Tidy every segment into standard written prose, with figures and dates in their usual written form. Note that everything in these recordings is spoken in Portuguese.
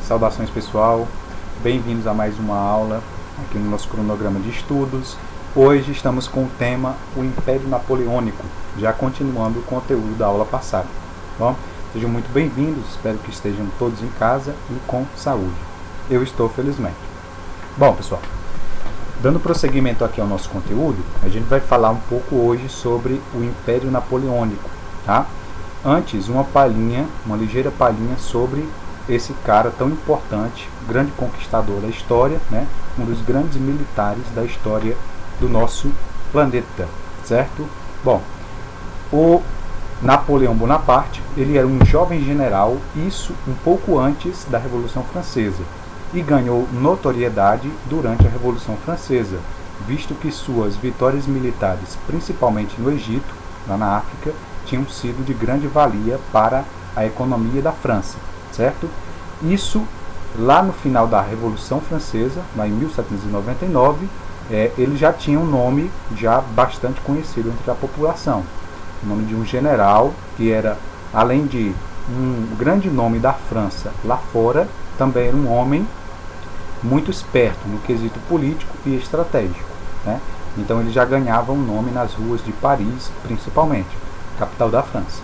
Saudações pessoal, bem-vindos a mais uma aula aqui no nosso cronograma de estudos. Hoje estamos com o tema o Império Napoleônico, já continuando o conteúdo da aula passada. Bom, sejam muito bem-vindos, espero que estejam todos em casa e com saúde. Eu estou felizmente. Bom pessoal, dando prosseguimento aqui ao nosso conteúdo, a gente vai falar um pouco hoje sobre o Império Napoleônico, tá? Antes, uma ligeira palhinha sobre esse cara tão importante, grande conquistador da história, né? Um dos grandes militares da história do nosso planeta, certo? Bom, o Napoleão Bonaparte, ele era um jovem general, isso um pouco antes da Revolução Francesa, e ganhou notoriedade durante a Revolução Francesa, visto que suas vitórias militares, principalmente no Egito, lá na África, tinham sido de grande valia para a economia da França, certo? Isso lá no final da Revolução Francesa, lá em 1799, ele já tinha um nome já bastante conhecido entre a população. O nome de um general que era, além de um grande nome da França lá fora, também era um homem muito esperto no quesito político e estratégico, né? Então ele já ganhava um nome nas ruas de Paris, principalmente, capital da França,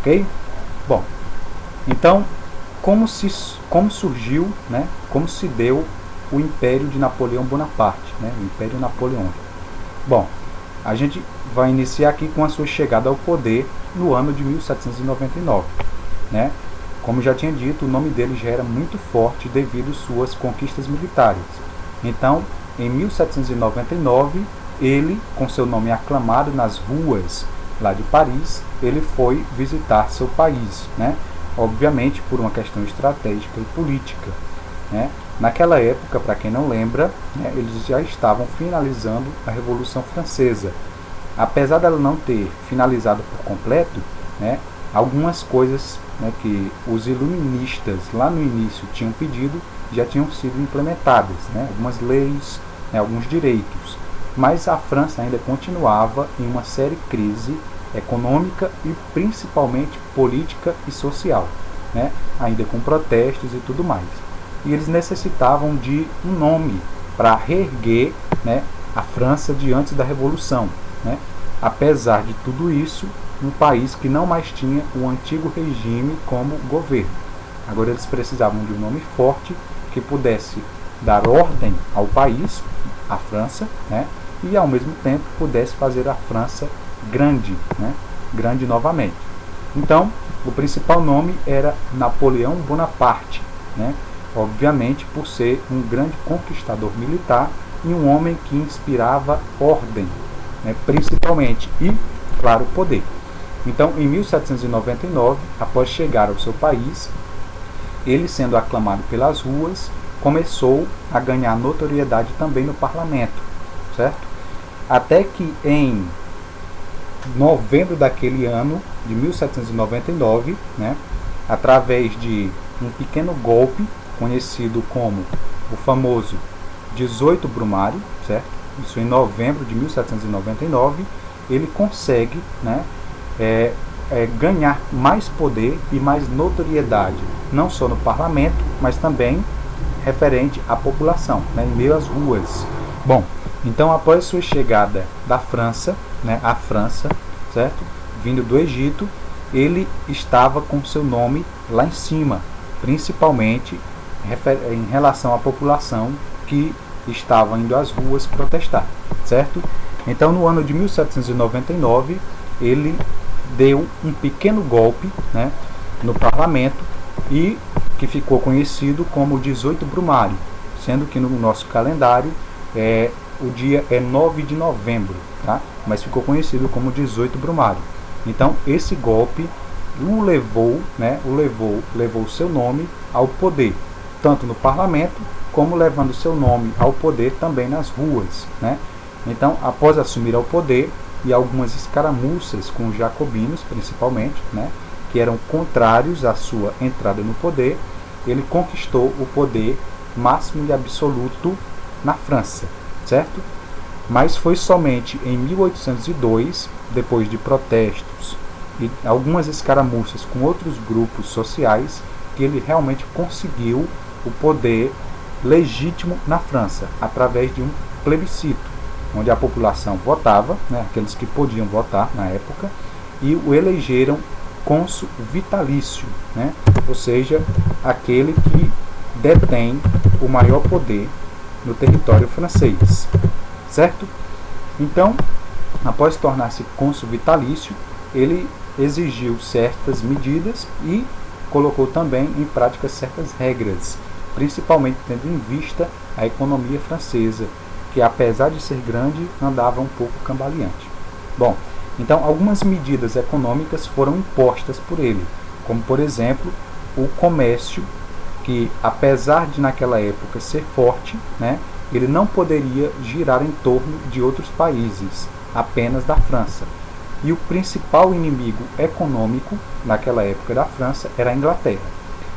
ok? Bom, então como surgiu, né? Como se deu o Império de Napoleão Bonaparte, né? O Império Napoleônico. Bom, a gente vai iniciar aqui com a sua chegada ao poder no ano de 1799, né? Como já tinha dito, o nome dele já era muito forte devido às suas conquistas militares. Então, em 1799, ele, com seu nome aclamado nas ruas lá de Paris, ele foi visitar seu país, né? Obviamente por uma questão estratégica e política, né? Naquela época, para quem não lembra, né, eles já estavam finalizando a Revolução Francesa. Apesar dela não ter finalizado por completo, né, algumas coisas, né, que os iluministas lá no início tinham pedido já tinham sido implementadas, né, algumas leis, né, alguns direitos. Mas a França ainda continuava em uma séria crise econômica e principalmente política e social, né, ainda com protestos e tudo mais. E eles necessitavam de um nome para reerguer, né, a França diante da Revolução, né? Apesar de tudo isso, um país que não mais tinha o antigo regime como governo. Agora eles precisavam de um nome forte que pudesse dar ordem ao país, a França, né? E ao mesmo tempo pudesse fazer a França grande, né? Grande novamente. Então, o principal nome era Napoleão Bonaparte, né? Obviamente por ser um grande conquistador militar e um homem que inspirava ordem, né? Principalmente, e, claro, poder. Então, em 1799, após chegar ao seu país, ele sendo aclamado pelas ruas, começou a ganhar notoriedade também no parlamento, certo? Até que em novembro daquele ano, de 1799, né, através de um pequeno golpe, conhecido como o famoso 18 Brumário, certo? Isso em novembro de 1799, ele consegue, né, ganhar mais poder e mais notoriedade, não só no parlamento, mas também referente à população, né, em meio às ruas. Bom, então após sua chegada da França, né, à França, certo? Vindo do Egito, ele estava com seu nome lá em cima, principalmente em relação à população que estava indo às ruas protestar, certo? Então, no ano de 1799, ele deu um pequeno golpe, né, no parlamento e que ficou conhecido como 18 Brumário, sendo que no nosso calendário o dia é 9 de novembro, tá? Mas ficou conhecido como 18 Brumário. Então, esse golpe levou seu nome ao poder, tanto no parlamento, como levando seu nome ao poder também nas ruas, né? Então, após assumir ao poder e algumas escaramuças com os jacobinos, principalmente, né, que eram contrários à sua entrada no poder, ele conquistou o poder máximo e absoluto na França, certo? Mas foi somente em 1802, depois de protestos e algumas escaramuças com outros grupos sociais, que ele realmente conseguiu o poder legítimo na França, através de um plebiscito, onde a população votava, né, aqueles que podiam votar na época, e o elegeram cônsul vitalício, né, ou seja, aquele que detém o maior poder no território francês, certo? Então, após tornar-se cônsul vitalício, ele exigiu certas medidas e colocou também em prática certas regras, principalmente tendo em vista a economia francesa, que apesar de ser grande, andava um pouco cambaleante. Bom, então algumas medidas econômicas foram impostas por ele, como por exemplo o comércio, que apesar de naquela época ser forte, né, ele não poderia girar em torno de outros países, apenas da França. E o principal inimigo econômico naquela época da França era a Inglaterra.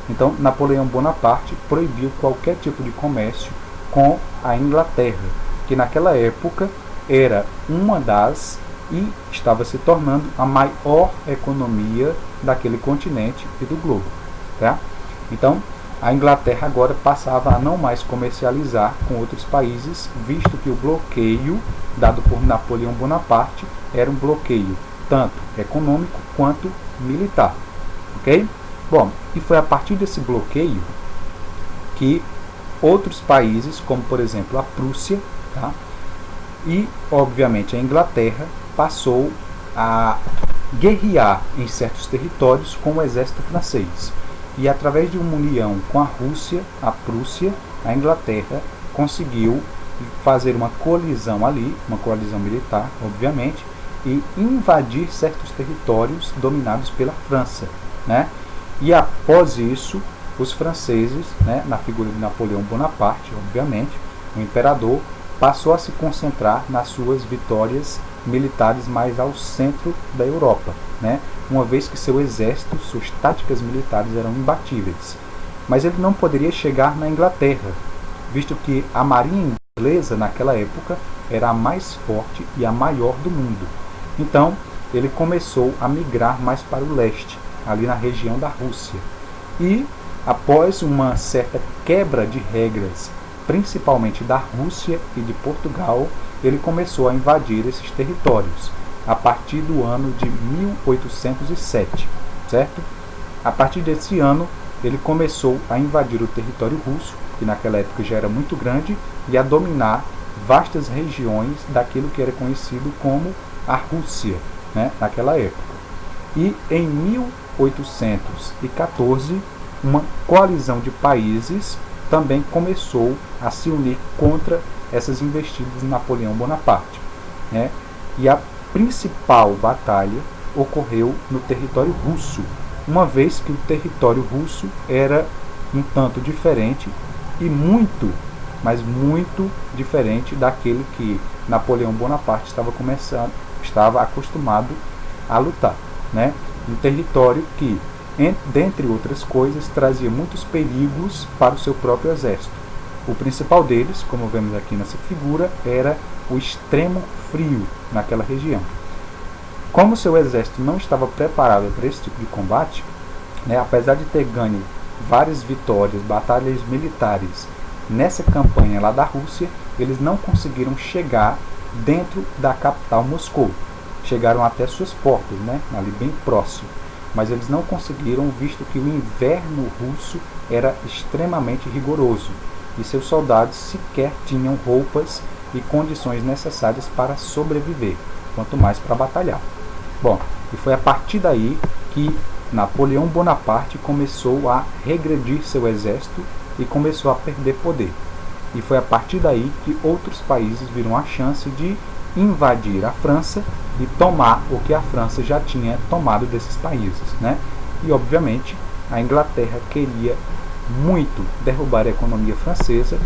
Então, Napoleão Bonaparte proibiu qualquer tipo de comércio com a Inglaterra, que naquela época era uma das e estava se tornando a maior economia daquele continente e do globo. Tá? Então, a Inglaterra agora passava a não mais comercializar com outros países, visto que o bloqueio dado por Napoleão Bonaparte era um bloqueio tanto econômico quanto militar. Ok? Bom, e foi a partir desse bloqueio que outros países, como por exemplo a Prússia, tá? E obviamente a Inglaterra, passou a guerrear em certos territórios com o exército francês. E através de uma união com a Rússia, a Prússia, a Inglaterra conseguiu fazer uma coalizão ali, uma coalizão militar, obviamente, e invadir certos territórios dominados pela França, né? E após isso, os franceses, né, na figura de Napoleão Bonaparte, obviamente, o imperador, passou a se concentrar nas suas vitórias militares mais ao centro da Europa, né? Uma vez que seu exército, suas táticas militares eram imbatíveis. Mas ele não poderia chegar na Inglaterra, visto que a marinha inglesa naquela época era a mais forte e a maior do mundo. Então, ele começou a migrar mais para o leste, ali na região da Rússia. E, após uma certa quebra de regras, principalmente da Rússia e de Portugal, ele começou a invadir esses territórios, a partir do ano de 1807, certo? A partir desse ano, ele começou a invadir o território russo, que naquela época já era muito grande, e a dominar vastas regiões daquilo que era conhecido como a Rússia, né, naquela época. E em 1814, uma coalizão de países também começou a se unir contra essas investidas de Napoleão Bonaparte, né? E a principal batalha ocorreu no território russo, uma vez que o território russo era um tanto diferente e muito, mas muito diferente daquele que Napoleão Bonaparte estava acostumado a lutar, né? Um território que, dentre outras coisas, trazia muitos perigos para o seu próprio exército. O principal deles, como vemos aqui nessa figura, era o extremo frio naquela região. Como seu exército não estava preparado para esse tipo de combate, né, apesar de ter ganho várias vitórias, batalhas militares nessa campanha lá da Rússia, eles não conseguiram chegar dentro da capital Moscou. Chegaram até suas portas, né, ali bem próximo. Mas eles não conseguiram, visto que o inverno russo era extremamente rigoroso e seus soldados sequer tinham roupas e condições necessárias para sobreviver, quanto mais para batalhar. Bom, e foi a partir daí que Napoleão Bonaparte começou a regredir seu exército e começou a perder poder. E foi a partir daí que outros países viram a chance de invadir a França e tomar o que a França já tinha tomado desses países, né? E obviamente a Inglaterra queria muito derrubar a economia francesa